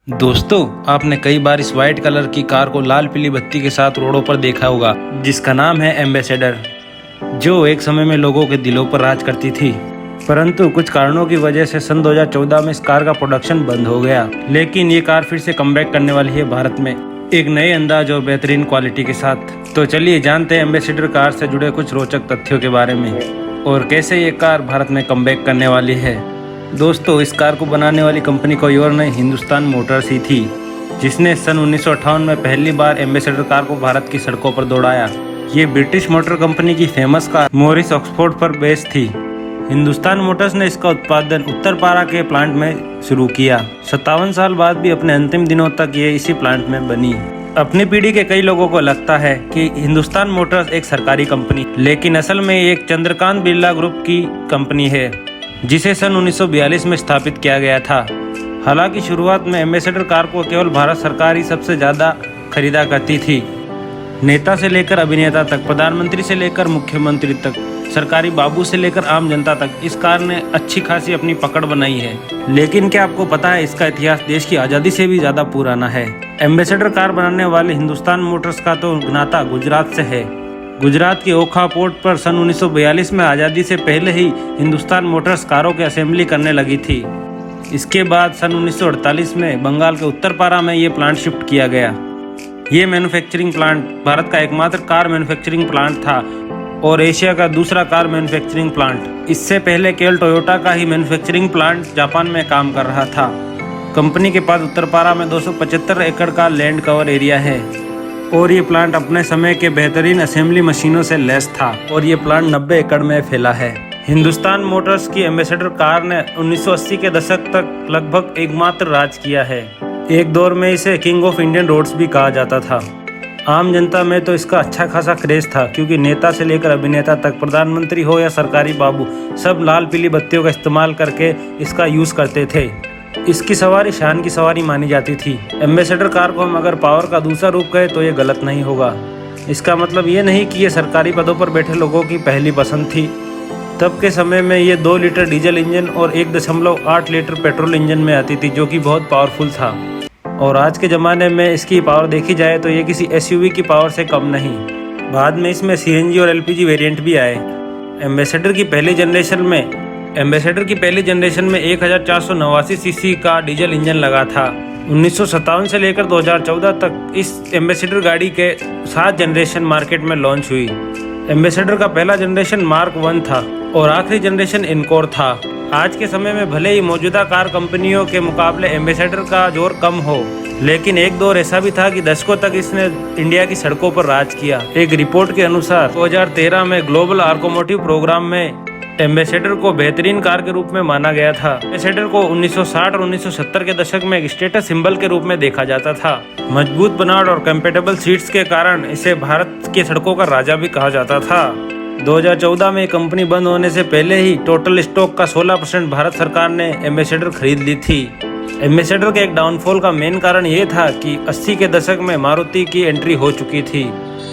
दोस्तों, आपने कई बार इस वाइट कलर की कार को लाल पीली बत्ती के साथ रोडों पर देखा होगा, जिसका नाम है एम्बेसडर, जो एक समय में लोगों के दिलों पर राज करती थी। परंतु कुछ कारणों की वजह से सन 2014 में इस कार का प्रोडक्शन बंद हो गया। लेकिन ये कार फिर से कमबैक करने वाली है भारत में, एक नए अंदाज और बेहतरीन क्वालिटी के साथ। तो चलिए जानते हैं एम्बेसडर कार से जुड़े कुछ रोचक तथ्यों के बारे में और कैसे ये कार भारत में कमबैक करने वाली है। दोस्तों, इस कार को बनाने वाली कंपनी कोई और नहीं, हिंदुस्तान मोटर्स ही थी, जिसने सन 1958 में पहली बार एम्बेसडर कार को भारत की सड़कों पर दौड़ाया। ये ब्रिटिश मोटर कंपनी की फेमस कार मॉरिस ऑक्सफोर्ड पर बेस्ड थी। हिंदुस्तान मोटर्स ने इसका उत्पादन उत्तरपारा के प्लांट में शुरू किया। 57 साल बाद भी अपने अंतिम दिनों तक ये इसी प्लांट में बनी। अपनी पीढ़ी के कई लोगों को लगता है कि हिंदुस्तान मोटर्स एक सरकारी कंपनी, लेकिन असल में ये एक चंद्रकांत बिरला ग्रुप की कंपनी है, जिसे सन 1942 में स्थापित किया गया था। हालांकि शुरुआत में एम्बेसडर कार को केवल भारत सरकार ही सबसे ज़्यादा खरीदा करती थी। नेता से लेकर अभिनेता तक, प्रधानमंत्री से लेकर मुख्यमंत्री तक, सरकारी बाबू से लेकर आम जनता तक इस कार ने अच्छी खासी अपनी पकड़ बनाई है। लेकिन क्या आपको पता है, इसका इतिहास देश की आज़ादी से भी ज़्यादा पुराना है। एम्बेसडर कार बनाने वाले हिंदुस्तान मोटर्स का तो नाता गुजरात से है। गुजरात के ओखा पोर्ट पर सन 1942 में आज़ादी से पहले ही हिंदुस्तान मोटर्स कारों की असेंबली करने लगी थी। इसके बाद सन 1948 में बंगाल के उत्तरपारा में ये प्लांट शिफ्ट किया गया। ये मैन्युफैक्चरिंग प्लांट भारत का एकमात्र कार मैन्युफैक्चरिंग प्लांट था और एशिया का दूसरा कार मैन्युफैक्चरिंग प्लांट। इससे पहले केवल टोयोटा का ही मैन्युफैक्चरिंग प्लांट जापान में काम कर रहा था। कंपनी के पास उत्तरपारा में 275 एकड़ का लैंड कवर एरिया है और ये प्लांट अपने समय के बेहतरीन असेंबली मशीनों से लैस था और ये प्लांट 90 एकड़ में फैला है। हिंदुस्तान मोटर्स की एम्बेसडर कार ने 1980 के दशक तक लगभग एकमात्र राज किया है। एक दौर में इसे किंग ऑफ इंडियन रोड्स भी कहा जाता था। आम जनता में तो इसका अच्छा खासा क्रेज था, क्योंकि नेता से लेकर अभिनेता तक, प्रधानमंत्री हो या सरकारी बाबू, सब लाल पीली बत्तियों का इस्तेमाल करके इसका यूज़ करते थे। इसकी सवारी शान की सवारी मानी जाती थी। एम्बेसडर कार को हम अगर पावर का दूसरा रूप कहें तो ये गलत नहीं होगा। इसका मतलब ये नहीं कि ये सरकारी पदों पर बैठे लोगों की पहली पसंद थी। तब के समय में ये 2 लीटर डीजल इंजन और 1.8 लीटर पेट्रोल इंजन में आती थी, जो कि बहुत पावरफुल था। और आज के ज़माने में इसकी पावर देखी जाए तो ये किसी SUV की पावर से कम नहीं। बाद में इसमें CNG और LPG वेरिएंट भी आए। एम्बेसडर की पहली जनरेशन में 1489 सीसी का डीजल इंजन लगा था। 1957 से लेकर 2014 तक इस एम्बेसडर गाड़ी के 7 जनरेशन मार्केट में लॉन्च हुई। एम्बेसडर का पहला जनरेशन मार्क 1 था और आखिरी जनरेशन इनकोर था। आज के समय में भले ही मौजूदा कार कंपनियों के मुकाबले एम्बेसडर का जोर कम हो, लेकिन एक दौर ऐसा भी था कि दशकों तक इसने इंडिया की सड़कों पर राज किया। एक रिपोर्ट के अनुसार 2013 में ग्लोबल ऑटोमोटिव प्रोग्राम में एम्बेसडर को बेहतरीन कार के रूप में माना गया था। एम्बेसडर को 1960 और 1970 के दशक में एक स्टेटस सिंबल के रूप में देखा जाता था। मजबूत बनावट और कंफर्टेबल सीट्स के कारण इसे भारत के सड़कों का राजा भी कहा जाता था। 2014 में कंपनी बंद होने से पहले ही टोटल स्टॉक का 16% भारत सरकार ने एम्बेसडर खरीद ली थी। एम्बेसडर के एक डाउनफॉल का मेन कारण ये था कि 80 के दशक में मारुति की एंट्री हो चुकी थी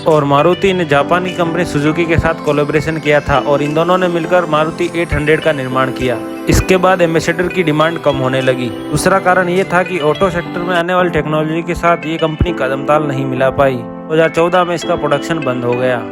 और मारुति ने जापान की कंपनी सुजुकी के साथ कोलैबोरेशन किया था और इन दोनों ने मिलकर मारुति 800 का निर्माण किया। इसके बाद एम्बेसडर की डिमांड कम होने लगी। दूसरा कारण ये था कि ऑटो सेक्टर में आने वाली टेक्नोलॉजी के साथ ये कंपनी कदम ताल नहीं मिला पाई। 2014 में इसका प्रोडक्शन बंद हो गया।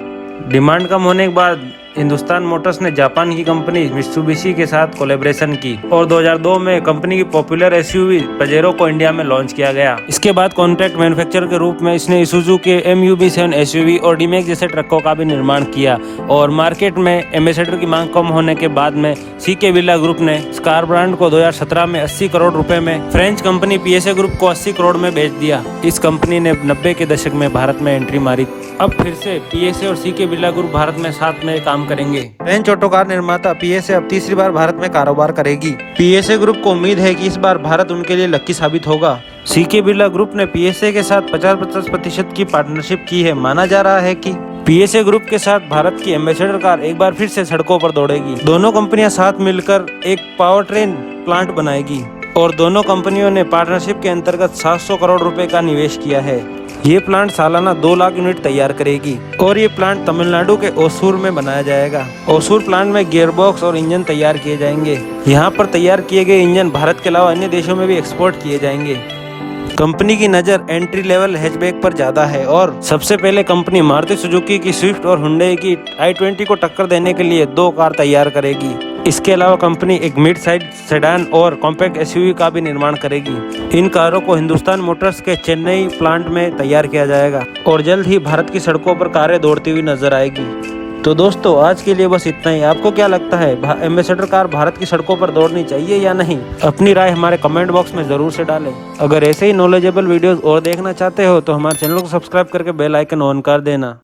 डिमांड कम होने के बाद हिंदुस्तान मोटर्स ने जापान की कंपनी मित्सुबिशी के साथ कोलैबोरेशन की और 2002 में कंपनी की पॉपुलर SUV पजेरो को इंडिया में लॉन्च किया गया। इसके बाद कॉन्ट्रैक्ट मैन्युफैक्चरर के रूप में इसने इसुजू के MUV7 SUV और डीमैक्स जैसे ट्रकों का भी निर्माण किया और मार्केट में एम्बेसडर की मांग कम होने के बाद में CK बिरला ग्रुप ने इस कार ब्रांड को 2017 में 80 करोड़ रुपए में फ्रेंच कंपनी PSA ग्रुप को 80 करोड़ में बेच दिया। इस कंपनी ने 90 के दशक में भारत में एंट्री मारी। अब फिर से PSA और CK बिरला ग्रुप भारत में साथ में काम करेंगे। फ्रेंच ऑटो कार निर्माता PSA अब तीसरी बार भारत में कारोबार करेगी। PSA ग्रुप को उम्मीद है कि इस बार भारत उनके लिए लकी साबित होगा। CK बिरला ग्रुप ने PSA के साथ 50% की पार्टनरशिप की है। माना जा रहा है कि PSA ग्रुप के साथ भारत की एम्बेसडर कार एक बार फिर से सड़कों पर दौड़ेगी। दोनों कंपनियां साथ मिलकर एक पावर ट्रेन प्लांट बनाएगी और दोनों कंपनियों ने पार्टनरशिप के अंतर्गत 700 करोड़ रुपए का निवेश किया है। ये प्लांट सालाना 2 लाख यूनिट तैयार करेगी और ये प्लांट तमिलनाडु के ओसूर में बनाया जाएगा। ओसूर प्लांट में गियरबॉक्स और इंजन तैयार किए जाएंगे। यहाँ पर तैयार किए गए इंजन भारत के अलावा अन्य देशों में भी एक्सपोर्ट किए जाएंगे। कंपनी की नज़र एंट्री लेवल हैचबैक पर ज़्यादा है और सबसे पहले कंपनी मारुति सुजुकी की स्विफ्ट और हुंडई की i20 को टक्कर देने के लिए 2 कार तैयार करेगी। इसके अलावा कंपनी एक मिड साइज सेडान और कॉम्पैक्ट एसयूवी का भी निर्माण करेगी। इन कारों को हिंदुस्तान मोटर्स के चेन्नई प्लांट में तैयार किया जाएगा और जल्द ही भारत की सड़कों पर कारें दौड़ती हुई नजर आएगी। तो दोस्तों आज के लिए बस इतना ही। आपको क्या लगता है एम्बेसडर कार भारत की सड़कों पर दौड़नी चाहिए या नहीं? अपनी राय हमारे कमेंट बॉक्स में ज़रूर से डालें। अगर ऐसे ही नॉलेजेबल वीडियोस और देखना चाहते हो तो हमारे चैनल को सब्सक्राइब करके बेल आइकन ऑन कर देना।